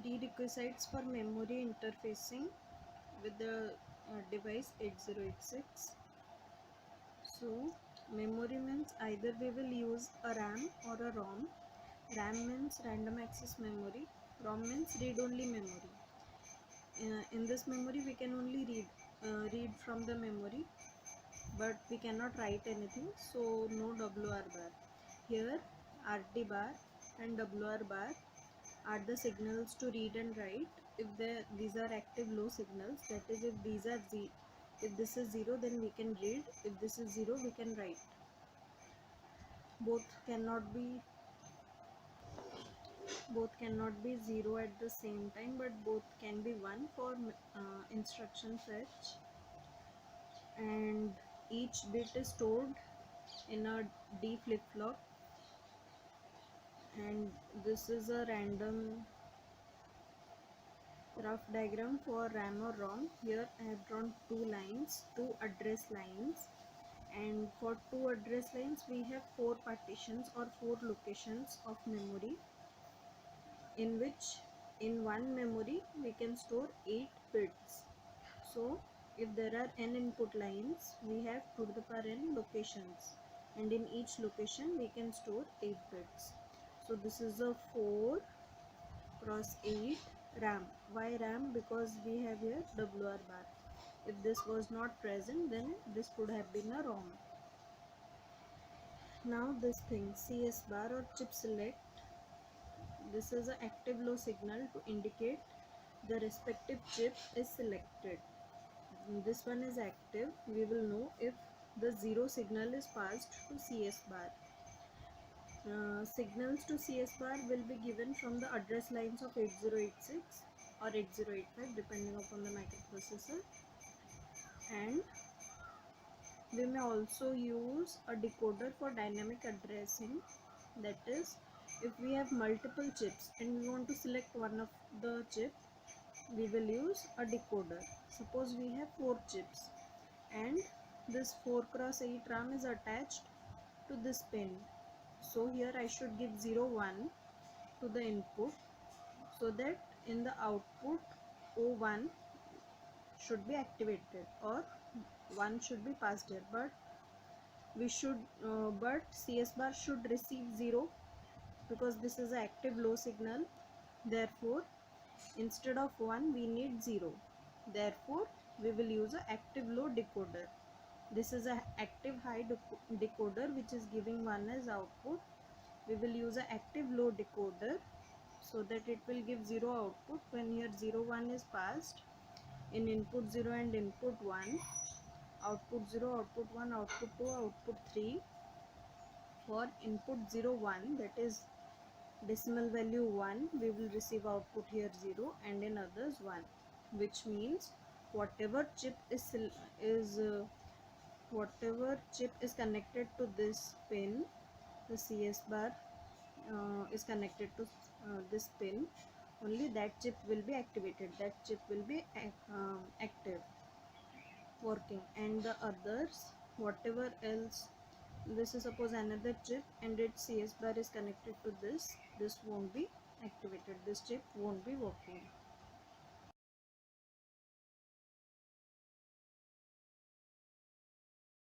Prerequisites for memory interfacing with the device 8086. So memory means either we will use a RAM or a ROM. RAM means random access memory, ROM means read only memory. In this memory we can only read from the memory, but we cannot write anything, so no WR bar. Here RD bar and WR bar are the signals to read and write. If these are active low signals, that is, if this is 0 then we can read, if this is 0 we can write. Both cannot be 0 at the same time, but both can be 1 for instruction fetch. And each bit is stored in a D flip-flop, and this is a random rough diagram for RAM or ROM. Here I have drawn two address lines, and for two address lines we have 4 partitions or 4 locations of memory, in which in one memory we can store 8 bits. So if there are n input lines, we have 2 to the power n locations, and in each location we can store 8 bits. So this is a 4 cross 8 RAM. Why RAM? Because we have here WR bar. If this was not present, then this could have been a ROM. Now this thing, CS bar or chip select, this is an active low signal to indicate the respective chip is selected. This one is active. We will know if the 0 signal is passed to CS bar. Signals to CS bar will be given from the address lines of 8086 or 8085 depending upon the microprocessor, and we may also use a decoder for dynamic addressing. That is, if we have multiple chips and we want to select one of the chip, we will use a decoder. Suppose we have 4 chips and this 4 cross 8 RAM is attached to this pin. So here I should give 0 1 to the input, so that in the output O1 should be activated or 1 should be passed here, but CS bar should receive 0 because this is an active low signal. Therefore instead of 1 we need 0. Therefore we will use an active low decoder. This is an active high decoder which is giving 1 as output. We will use an active low decoder so that it will give 0 output when here 0 1 is passed in input 0 and input 1, output 0, output 1, output 2, output 3. For input 0 1, that is decimal value 1, we will receive output here 0, and in others 1, which means whatever chip is connected to this pin, the CS bar is connected to this pin, only that chip will be activated, that chip will be active, working, and the others, whatever else, this is suppose another chip and its CS bar is connected to this won't be activated, this chip won't be working.